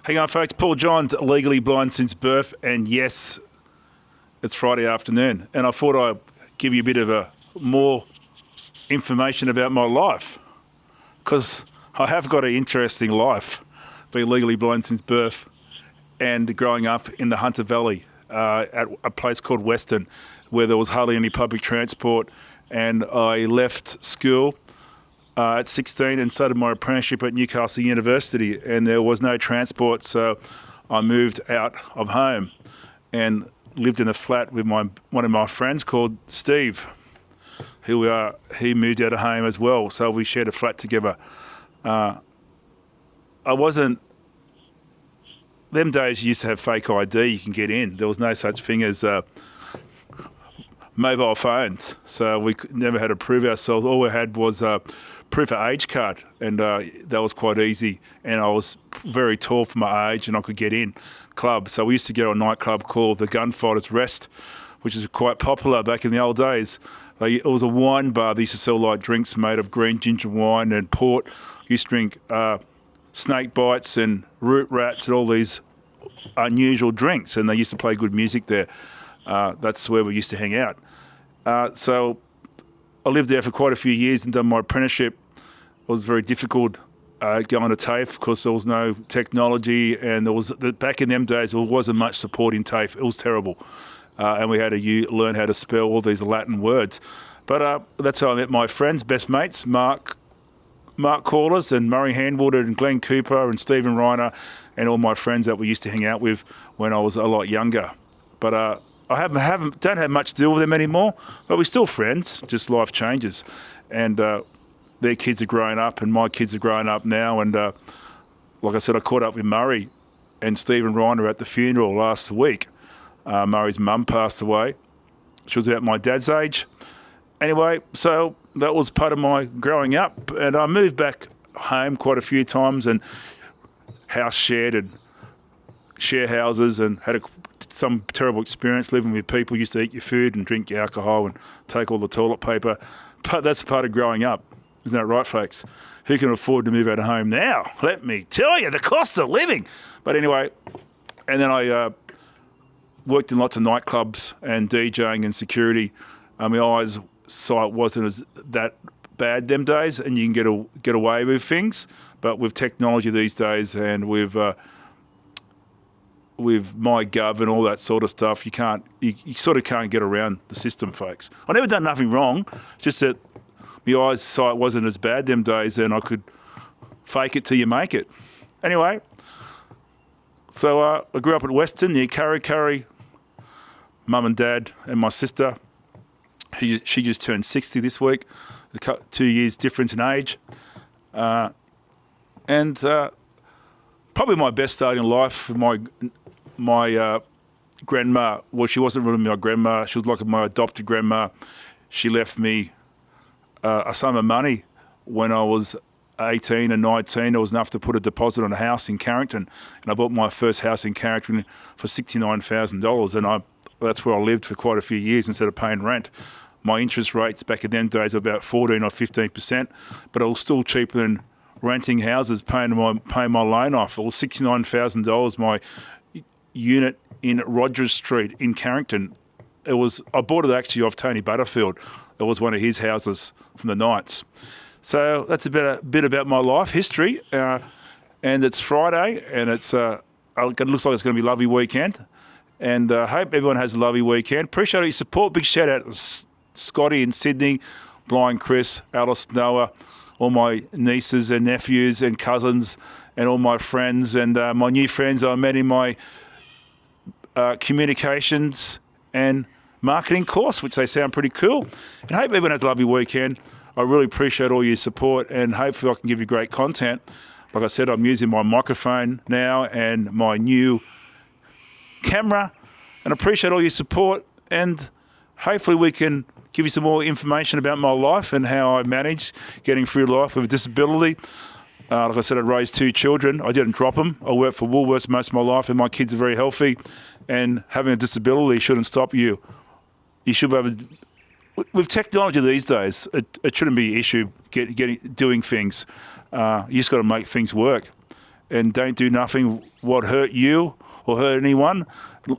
Hang on, folks. Paul Johns, legally blind since birth, and yes, it's Friday afternoon. And I thought I'd give you a bit of more information about my life, because I have got an interesting life, being legally blind since birth and growing up in the Hunter Valley at a place called Weston, where there was hardly any public transport. And I left school at 16 and started my apprenticeship at Newcastle University, and there was no transport, so I moved out of home and lived in a flat with one of my friends called Steve. He moved out of home as well, so we shared a flat together. Them days you used to have fake ID, you can get in. There was no such thing as mobile phones, so we never had to prove ourselves. All we had was proof of age card, and that was quite easy. And I was very tall for my age, and I could get in club. So we used to go to a nightclub called the Gunfighters Rest, which is quite popular back in the old days. It was a wine bar. They used to sell light drinks made of green ginger wine and port. We used to drink snake bites and root rats and all these unusual drinks, and they used to play good music there. That's where we used to hang out. So I lived there for quite a few years and done my apprenticeship. It was very difficult going to TAFE because there was no technology, and back in them days there wasn't much support in TAFE. It was terrible, and we had to learn how to spell all these Latin words. But that's how I met my friends, best mates, Mark Corliss and Murray Handwood and Glenn Cooper and Stephen Reiner, and all my friends that we used to hang out with when I was a lot younger. But I don't have much to do with them anymore, but we're still friends, just life changes. And their kids are growing up and my kids are growing up now. And like I said, I caught up with Murray and Stephen Reiner at the funeral last week. Murray's mum passed away. She was about my dad's age. Anyway, so that was part of my growing up. And I moved back home quite a few times and house shared and share houses, and had some terrible experience living with people who used to eat your food and drink your alcohol and take all the toilet paper. But that's part of growing up. Isn't that right, folks? Who can afford to move out of home now? Let me tell you, the cost of living. But anyway, and then I worked in lots of nightclubs and DJing and security. My eyesight wasn't that bad them days, and you can get away with things. But with technology these days and with MyGov and all that sort of stuff, you sort of can't get around the system, folks. I never done nothing wrong, just that my eyesight wasn't as bad them days, and I could fake it till you make it. Anyway, so I grew up at Weston near Kurri. Mum and Dad and my sister, she just turned 60 this week, 2 years difference in age. And probably my best start in life, my grandma, well, she wasn't really my grandma. She was like my adopted grandma. She left me a sum of money when I was 18 and 19. It was enough to put a deposit on a house in Carrington. And I bought my first house in Carrington for $69,000. And that's where I lived for quite a few years instead of paying rent. My interest rates back in them days were about 14 or 15%, but it was still cheaper than renting houses, paying my loan off. It was $69,000, my unit in Rogers Street in Carrington. I bought it actually off Tony Butterfield. It was one of his houses from the Knights. So that's a bit about my life history. And it's Friday, and it looks like it's going to be a lovely weekend. And I hope everyone has a lovely weekend. Appreciate your support. Big shout out to Scotty in Sydney, Blind Chris, Alice, Noah, all my nieces and nephews and cousins, and all my friends and my new friends I met in my communications and marketing course, which they sound pretty cool. And I hope everyone has a lovely weekend. I really appreciate all your support, and hopefully I can give you great content. Like I said, I'm using my microphone now and my new camera, and I appreciate all your support, and hopefully we can give you some more information about my life and how I managed getting through life with a disability. Like I said, I raised 2 children. I didn't drop them. I worked for Woolworths most of my life, and my kids are very healthy, and having a disability shouldn't stop you. You should have with technology these days, it shouldn't be an issue doing things. You just got to make things work. and don't do nothing what hurt you or hurt anyone.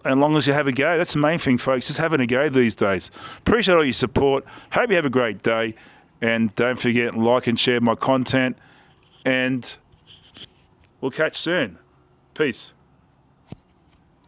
As long as you have a go, that's the main thing, folks. Just having a go these days. Appreciate all your support. Hope you have a great day, and don't forget, like and share my content, and we'll catch soon. Peace.